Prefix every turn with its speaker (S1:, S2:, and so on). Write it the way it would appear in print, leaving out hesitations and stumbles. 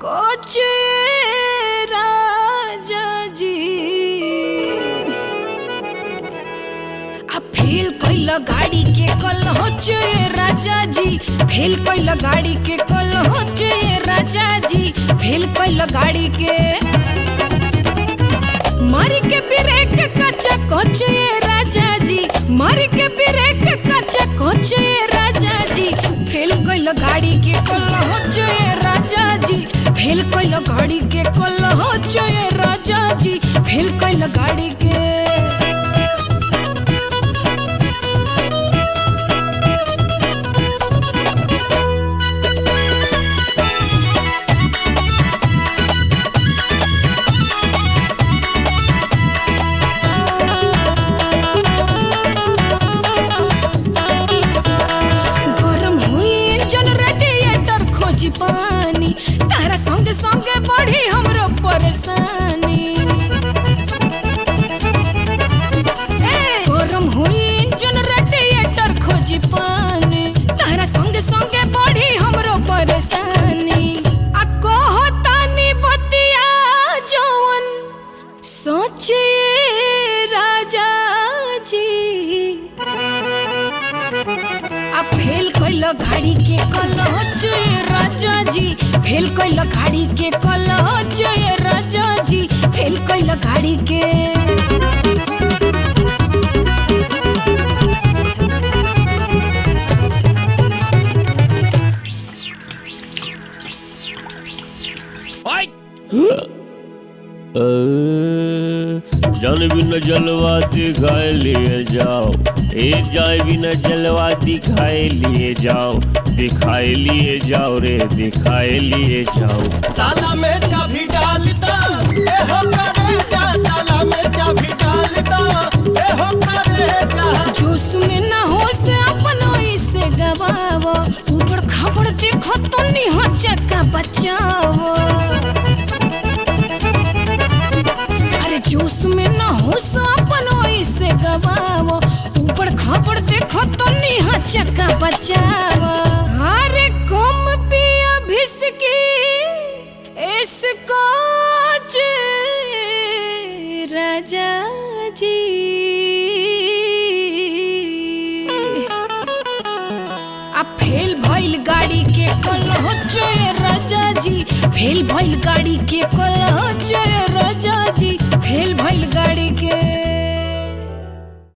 S1: कोच राजा जी फेल कैल गाड़ी के कल होचे राजा जी, फेल कैल गाड़ी के कल होचे राजा जी, फेल कैल गाड़ी के मारी के ब्रेक कच्चा कोचे राजा जी, मारी के ब्रेक कच्चा कोचे राजा जी, फेल कैल गाड़ी के कल होचे राजा जी, फेल कैल गाड़ी के कल होचे राजा जी, फेल कैल गाड़ी के पानी तारा संगे संगे बढ़ी हमरो परेशानी। गरम हुई इंजन रेडिएटर खोजी पानी तारा संगे संगे बढ़ी हमरो परेशानी। आ कहतानी बतिया जवन सोचे राजा जी, आ फेल कैल गाड़ी के कल होचे राजा जी, फेल कैल गाड़ी के कल होचे राजा जी, फेल कैल गाड़ी के
S2: जान बिना जलवा दिखाए लिए जाओ, एक जाए बिना जलवा दिखाए लिए जाओ, दिखाए लिए जाओ रे दिखाए लिए जाओ।
S3: ताला में चाबी डाल दो ए हो करे जा, ताला में चाबी डाल दो ए हो करे जा।
S1: जोश में ना होश अपनो इसे गवावो, ऊपर खबर देखो तो नहीं हो चक्का बचाओ। जोश में न होश अपनो इसे गवावो, ऊपर खबर देखो तो निहा चक्का बचावो। हरे कम पिया भिसकी इसको राजा जी, आ फेल भइल गाड़ी के कल होचे राजा जी, फेल भइल गाड़ी के कल होचे